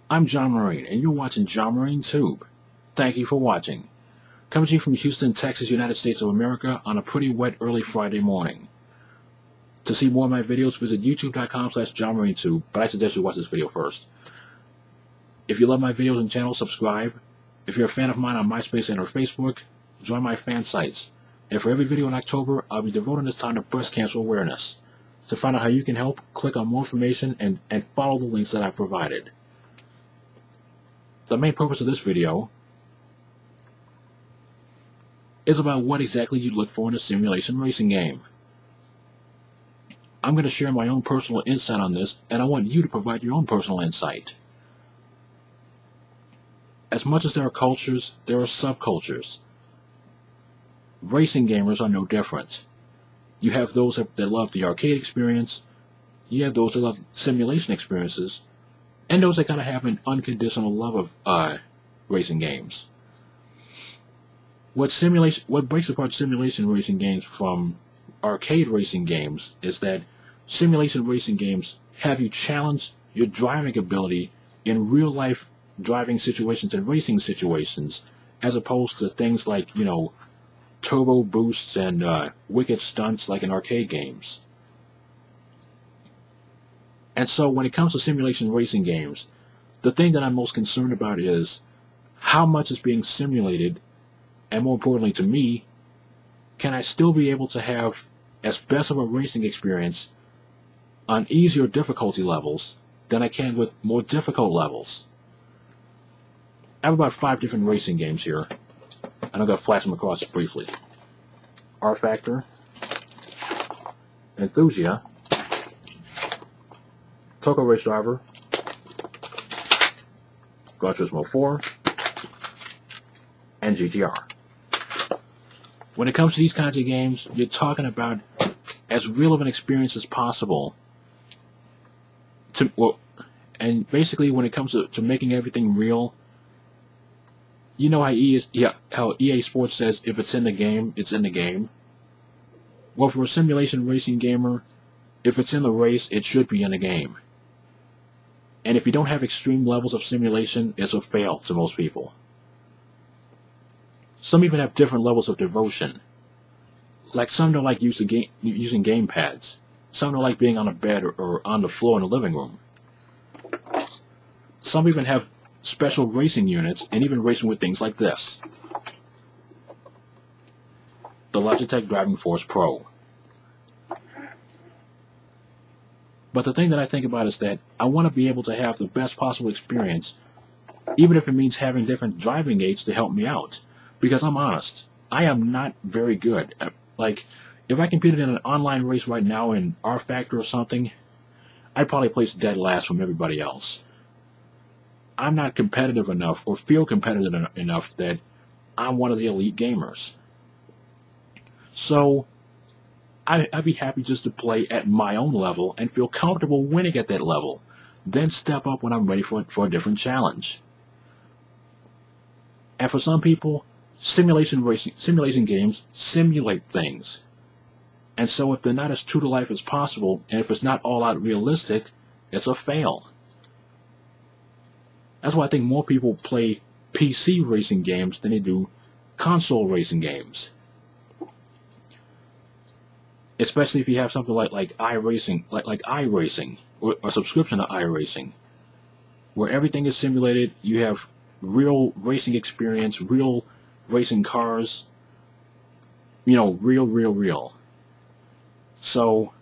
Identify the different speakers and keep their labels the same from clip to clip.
Speaker 1: I'm John Marine, and you're watching John Marine Tube. Thank you for watching. Coming to you from Houston, Texas, United States of America on a pretty wet early Friday morning. To see more of my videos, visit youtube.com/JohnMarineTube, but I suggest you watch this video first. If you love my videos and channel, subscribe. If you're a fan of mine on MySpace and or Facebook, join my fan sites. And for every video in October, I'll be devoting this time to breast cancer awareness. To find out how you can help, click on more information and follow the links that I provided. The main purpose of this video is about what exactly you'd look for in a simulation racing game. I'm going to share my own personal insight on this, and I want you to provide your own personal insight. As much as there are cultures, there are subcultures. Racing gamers are no different. You have those that love the arcade experience, you have those that love simulation experiences, and those that kind of have an unconditional love of racing games. What breaks apart simulation racing games from arcade racing games is that simulation racing games have you challenge your driving ability in real-life driving situations and racing situations, as opposed to things like, turbo boosts and wicked stunts like in arcade games. And so when it comes to simulation racing games, the thing that I'm most concerned about is how much is being simulated, and more importantly to me, can I still be able to have as best of a racing experience on easier difficulty levels than I can with more difficult levels. I have about 5 different racing games here, and I'm going to flash them across briefly. R-Factor, Enthusia, Toco Race Driver, Gran Turismo 4, and GTR. When it comes to these kinds of games, you're talking about as real of an experience as possible. And basically, when it comes to making everything real, you know how EA Sports says if it's in the game, it's in the game. Well, for a simulation racing gamer, if it's in the race, it should be in the game. And if you don't have extreme levels of simulation, it's a fail to most people. Some even have different levels of devotion. Like some don't like using game pads. Some don't like being on a bed or on the floor in the living room. Some even have special racing units and even racing with things like this. The Logitech Driving Force Pro. But the thing that I think about is that I want to be able to have the best possible experience, even if it means having different driving aids to help me out. Because I'm honest, I am not very good. Like, if I competed in an online race right now in R-Factor or something, I'd probably place dead last from everybody else. I'm not competitive enough or feel competitive enough that I'm one of the elite gamers. So I'd be happy just to play at my own level and feel comfortable winning at that level, then step up when I'm ready for a different challenge. And for some people, simulation games simulate things. And so if they're not as true to life as possible, and if it's not all out realistic, it's a fail. That's why I think more people play PC racing games than they do console racing games. Especially if you have something like iRacing, like iRacing, or a subscription to iRacing, where everything is simulated. You have real racing experience, real racing cars, real. So,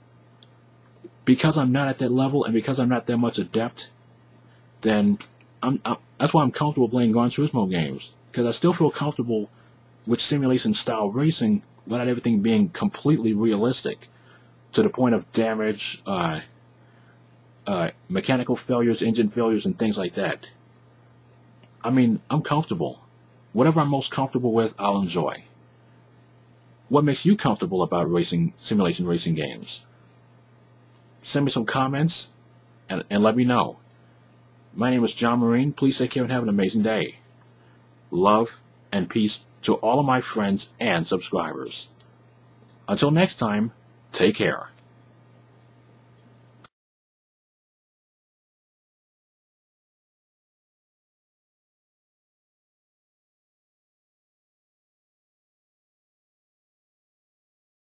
Speaker 1: because I'm not at that level, and because I'm not that much adept, then that's why I'm comfortable playing Gran Turismo games, because I still feel comfortable with simulation-style racing without everything being completely realistic, to the point of damage, mechanical failures, engine failures, and things like that. I mean, I'm comfortable. Whatever I'm most comfortable with, I'll enjoy. What makes you comfortable about simulation racing games? Send me some comments and let me know. My name is John Marine. Please take care and have an amazing day. Love and peace to all of my friends and subscribers. Until next time, take care.